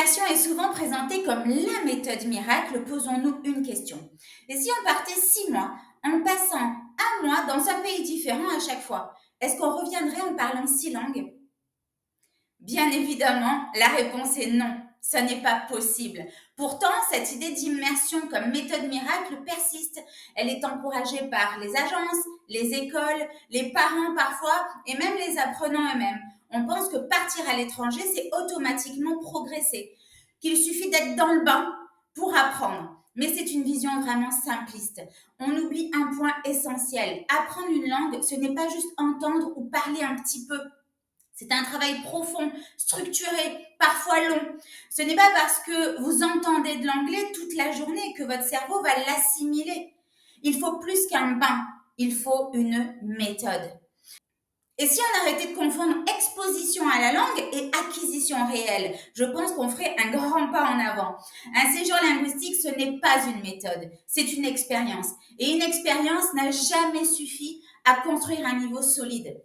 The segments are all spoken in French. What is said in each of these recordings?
L'immersion est souvent présentée comme la méthode miracle. Posons-nous une question. Et si on partait 6 mois en passant un mois dans un pays différent à chaque fois, est-ce qu'on reviendrait en parlant 6 langues? Bien évidemment, la réponse est non. Ça n'est pas possible. Pourtant, cette idée d'immersion comme méthode miracle persiste. Elle est encouragée par les agences, les écoles, les parents parfois et même les apprenants eux-mêmes. On pense que partir à l'étranger, c'est automatiquement progresser, qu'il suffit d'être dans le bain pour apprendre. Mais c'est une vision vraiment simpliste. On oublie un point essentiel. Apprendre une langue, ce n'est pas juste entendre ou parler un petit peu. C'est un travail profond, structuré, parfois long. Ce n'est pas parce que vous entendez de l'anglais toute la journée que votre cerveau va l'assimiler. Il faut plus qu'un bain, il faut une méthode. Et si on arrêtait de confondre exposition à la langue et acquisition réelle, je pense qu'on ferait un grand pas en avant. Un séjour linguistique, ce n'est pas une méthode, c'est une expérience. Et une expérience n'a jamais suffi à construire un niveau solide.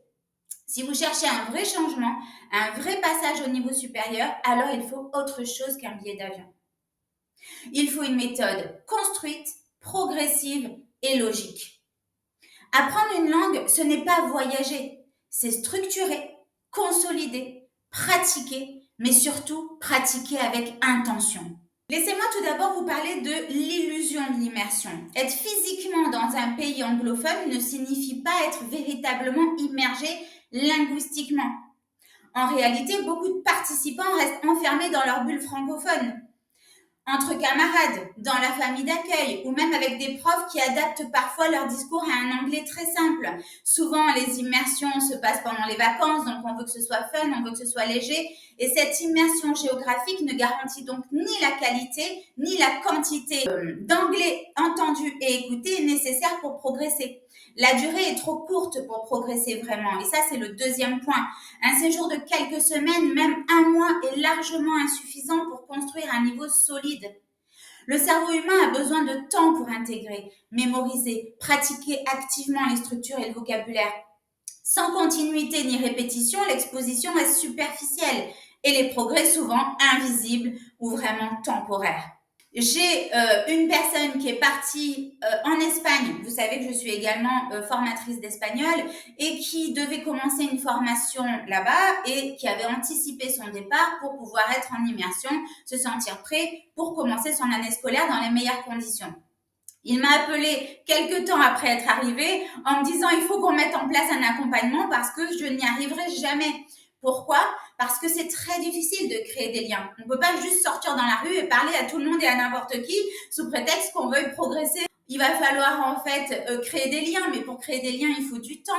Si vous cherchez un vrai changement, un vrai passage au niveau supérieur, alors il faut autre chose qu'un billet d'avion. Il faut une méthode construite, progressive et logique. Apprendre une langue, ce n'est pas voyager, c'est structurer, consolider, pratiquer, mais surtout pratiquer avec intention. Laissez-moi tout d'abord vous parler de l'illusion de l'immersion. Être physiquement dans un pays anglophone ne signifie pas être véritablement immergé linguistiquement. En réalité, beaucoup de participants restent enfermés dans leur bulle francophone, entre camarades, dans la famille d'accueil ou même avec des profs qui adaptent parfois leur discours à un anglais très simple. Souvent, les immersions se passent pendant les vacances, donc on veut que ce soit fun, on veut que ce soit léger. Et cette immersion géographique ne garantit donc ni la qualité, ni la quantité d'anglais entendu et écouté nécessaire pour progresser. La durée est trop courte pour progresser vraiment. Et ça, c'est le deuxième point. Un séjour de quelques semaines, même un mois, est largement insuffisant pour construire un niveau solide. Le cerveau humain a besoin de temps pour intégrer, mémoriser, pratiquer activement les structures et le vocabulaire. Sans continuité ni répétition, l'exposition reste superficielle et les progrès souvent invisibles ou vraiment temporaires. J'ai une personne qui est partie en Espagne. Vous savez que je suis également formatrice d'espagnol et qui devait commencer une formation là-bas et qui avait anticipé son départ pour pouvoir être en immersion, se sentir prêt pour commencer son année scolaire dans les meilleures conditions. Il m'a appelé quelques temps après être arrivé en me disant il faut qu'on mette en place un accompagnement parce que je n'y arriverai jamais. Pourquoi? Parce que c'est très difficile de créer des liens. On ne peut pas juste sortir dans la rue et parler à tout le monde et à n'importe qui sous prétexte qu'on veuille progresser. Il va falloir en fait créer des liens, mais pour créer des liens, il faut du temps.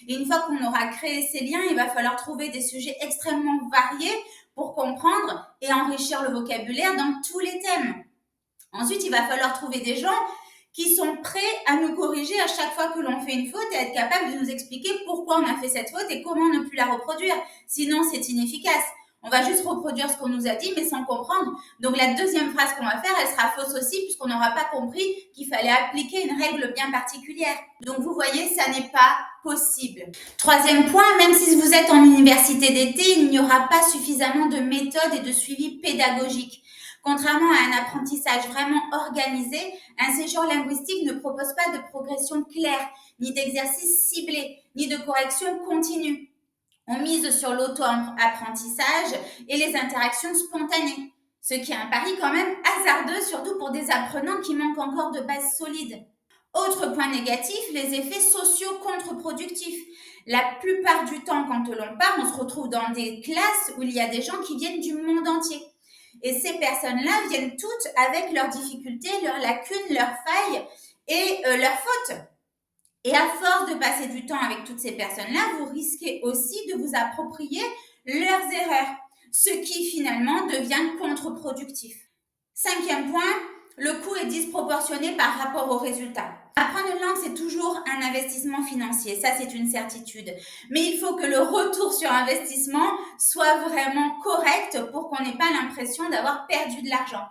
Et une fois qu'on aura créé ces liens, il va falloir trouver des sujets extrêmement variés pour comprendre et enrichir le vocabulaire dans tous les thèmes. Ensuite, il va falloir trouver des gens qui sont prêts à nous corriger à chaque fois que l'on fait une faute et être capable de nous expliquer pourquoi on a fait cette faute et comment ne plus la reproduire. Sinon, c'est inefficace. On va juste reproduire ce qu'on nous a dit, mais sans comprendre. Donc, la deuxième phrase qu'on va faire, elle sera fausse aussi, puisqu'on n'aura pas compris qu'il fallait appliquer une règle bien particulière. Donc, vous voyez, ça n'est pas possible. Troisième point, même si vous êtes en université d'été, il n'y aura pas suffisamment de méthodes et de suivi pédagogique. Contrairement à un apprentissage vraiment organisé, un séjour linguistique ne propose pas de progression claire, ni d'exercice ciblé, ni de correction continue. On mise sur l'auto-apprentissage et les interactions spontanées, ce qui est un pari quand même hasardeux, surtout pour des apprenants qui manquent encore de bases solides. Autre point négatif, les effets sociaux contre-productifs. La plupart du temps, quand l'on part, on se retrouve dans des classes où il y a des gens qui viennent du monde entier. Et ces personnes-là viennent toutes avec leurs difficultés, leurs lacunes, leurs failles et leurs fautes. Et à force de passer du temps avec toutes ces personnes-là, vous risquez aussi de vous approprier leurs erreurs, ce qui finalement devient contre-productif. Cinquième point, le coût est disproportionné par rapport aux résultats. Apprendre une langue, c'est toujours un investissement financier, ça c'est une certitude. Mais il faut que le retour sur investissement soit vraiment correct pour qu'on n'ait pas l'impression d'avoir perdu de l'argent.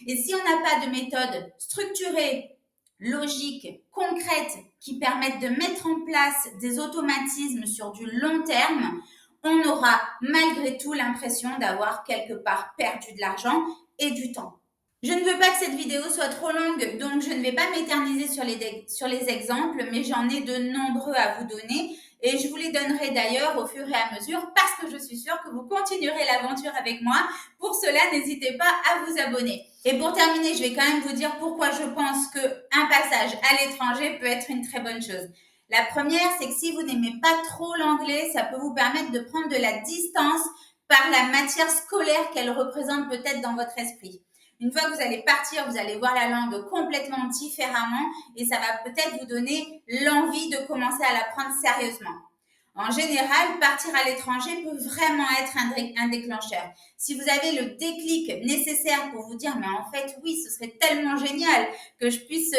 Et si on n'a pas de méthode structurée, logique, concrète, qui permettent de mettre en place des automatismes sur du long terme, on aura malgré tout l'impression d'avoir quelque part perdu de l'argent et du temps. Je ne veux pas que cette vidéo soit trop longue, donc je ne vais pas m'éterniser sur les exemples, mais j'en ai de nombreux à vous donner et je vous les donnerai d'ailleurs au fur et à mesure parce que je suis sûre que vous continuerez l'aventure avec moi. Pour cela, n'hésitez pas à vous abonner. Et pour terminer, je vais quand même vous dire pourquoi je pense qu'un passage à l'étranger peut être une très bonne chose. La première, c'est que si vous n'aimez pas trop l'anglais, ça peut vous permettre de prendre de la distance par la matière scolaire qu'elle représente peut-être dans votre esprit. Une fois que vous allez partir, vous allez voir la langue complètement différemment et ça va peut-être vous donner l'envie de commencer à l'apprendre sérieusement. En général, partir à l'étranger peut vraiment être un déclencheur. Si vous avez le déclic nécessaire pour vous dire « mais en fait, oui, ce serait tellement génial que je puisse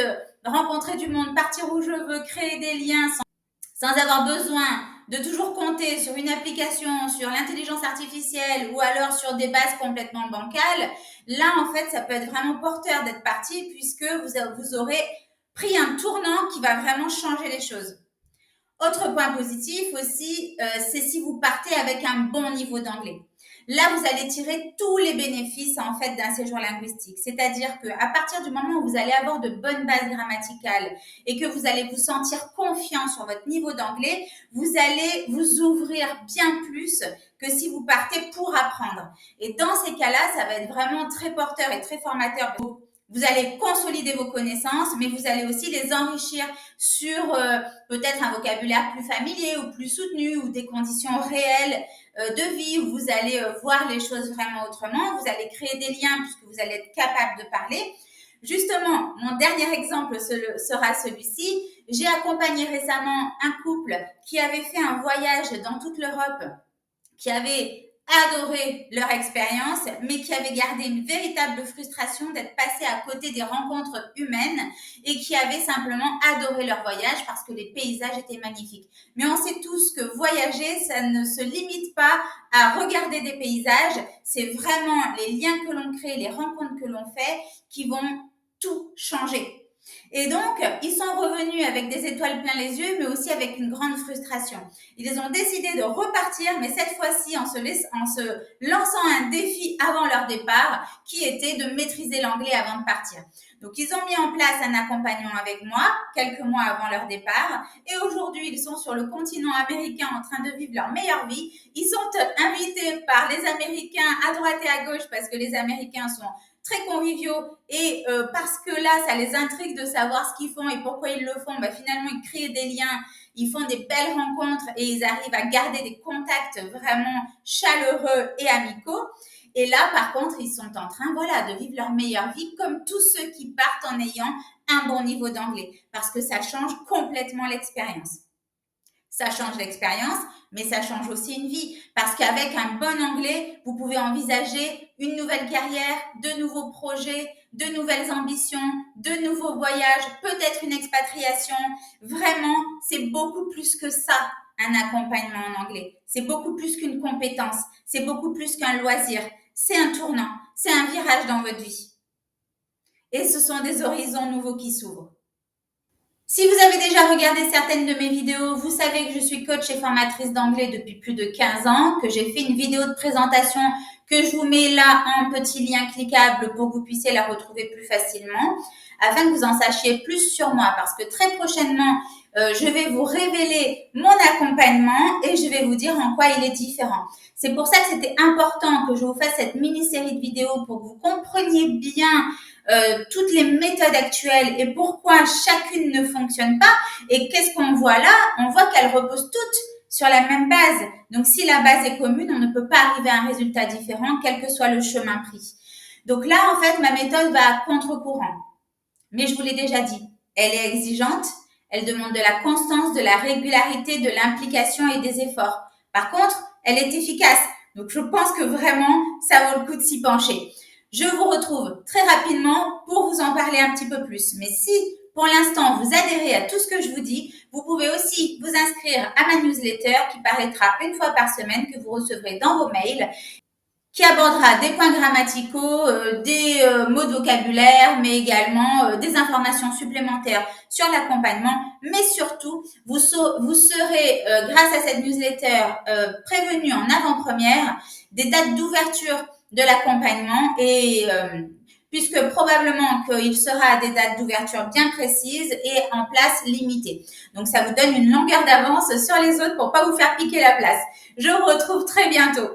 rencontrer du monde, partir où je veux, créer des liens sans avoir besoin de toujours compter sur une application, sur l'intelligence artificielle ou alors sur des bases complètement bancales, là, en fait, ça peut être vraiment porteur d'être parti puisque vous aurez pris un tournant qui va vraiment changer les choses. Autre point positif aussi, c'est si vous partez avec un bon niveau d'anglais. Là, vous allez tirer tous les bénéfices en fait d'un séjour linguistique. C'est-à-dire qu'à partir du moment où vous allez avoir de bonnes bases grammaticales et que vous allez vous sentir confiant sur votre niveau d'anglais, vous allez vous ouvrir bien plus que si vous partez pour apprendre. Et dans ces cas-là, ça va être vraiment très porteur et très formateur pour vous. Vous allez consolider vos connaissances, mais vous allez aussi les enrichir sur peut-être un vocabulaire plus familier ou plus soutenu ou des conditions réelles de vie où vous allez voir les choses vraiment autrement. Vous allez créer des liens puisque vous allez être capable de parler. Justement, mon dernier exemple sera celui-ci. J'ai accompagné récemment un couple qui avait fait un voyage dans toute l'Europe, qui avait adoré leur expérience, mais qui avait gardé une véritable frustration d'être passé à côté des rencontres humaines et qui avaient simplement adoré leur voyage parce que les paysages étaient magnifiques. Mais on sait tous que voyager, ça ne se limite pas à regarder des paysages, c'est vraiment les liens que l'on crée, les rencontres que l'on fait qui vont tout changer. Et donc, ils sont revenus avec des étoiles plein les yeux, mais aussi avec une grande frustration. Ils ont décidé de repartir, mais cette fois-ci en se lançant un défi avant leur départ, qui était de maîtriser l'anglais avant de partir. Donc, ils ont mis en place un accompagnement avec moi, quelques mois avant leur départ, et aujourd'hui, ils sont sur le continent américain en train de vivre leur meilleure vie. Ils sont invités par les Américains à droite et à gauche, parce que les Américains sont très conviviaux et parce que là, ça les intrigue de savoir ce qu'ils font et pourquoi ils le font, finalement, ils créent des liens, ils font des belles rencontres et ils arrivent à garder des contacts vraiment chaleureux et amicaux. Et là, par contre, ils sont en train, de vivre leur meilleure vie comme tous ceux qui partent en ayant un bon niveau d'anglais parce que ça change complètement l'expérience. Ça change l'expérience, mais ça change aussi une vie. Parce qu'avec un bon anglais, vous pouvez envisager une nouvelle carrière, de nouveaux projets, de nouvelles ambitions, de nouveaux voyages, peut-être une expatriation. Vraiment, c'est beaucoup plus que ça, un accompagnement en anglais. C'est beaucoup plus qu'une compétence. C'est beaucoup plus qu'un loisir. C'est un tournant. C'est un virage dans votre vie. Et ce sont des horizons nouveaux qui s'ouvrent. Si vous avez déjà regardé certaines de mes vidéos, vous savez que je suis coach et formatrice d'anglais depuis plus de 15 ans, que j'ai fait une vidéo de présentation que je vous mets là en petit lien cliquable pour que vous puissiez la retrouver plus facilement, afin que vous en sachiez plus sur moi, parce que très prochainement, je vais vous révéler mon accompagnement et je vais vous dire en quoi il est différent. C'est pour ça que c'était important que je vous fasse cette mini-série de vidéos pour que vous compreniez bien toutes les méthodes actuelles et pourquoi chacune ne fonctionne pas. Et qu'est-ce qu'on voit là? On voit qu'elles reposent toutes sur la même base. Donc, si la base est commune, on ne peut pas arriver à un résultat différent, quel que soit le chemin pris. Donc là, en fait, ma méthode va à contre-courant. Mais je vous l'ai déjà dit, elle est exigeante, elle demande de la constance, de la régularité, de l'implication et des efforts. Par contre, elle est efficace. Donc, je pense que vraiment, ça vaut le coup de s'y pencher. Je vous retrouve très rapidement pour vous en parler un petit peu plus. Mais si, pour l'instant, vous adhérez à tout ce que je vous dis, vous pouvez aussi vous inscrire à ma newsletter qui paraîtra une fois par semaine, que vous recevrez dans vos mails, qui abordera des points grammaticaux, des mots de vocabulaire, mais également des informations supplémentaires sur l'accompagnement. Mais surtout, vous serez, grâce à cette newsletter, prévenu en avant-première des dates d'ouverture de l'accompagnement et puisque probablement qu'il sera à des dates d'ouverture bien précises et en place limitée. Donc, ça vous donne une longueur d'avance sur les autres pour pas vous faire piquer la place. Je vous retrouve très bientôt.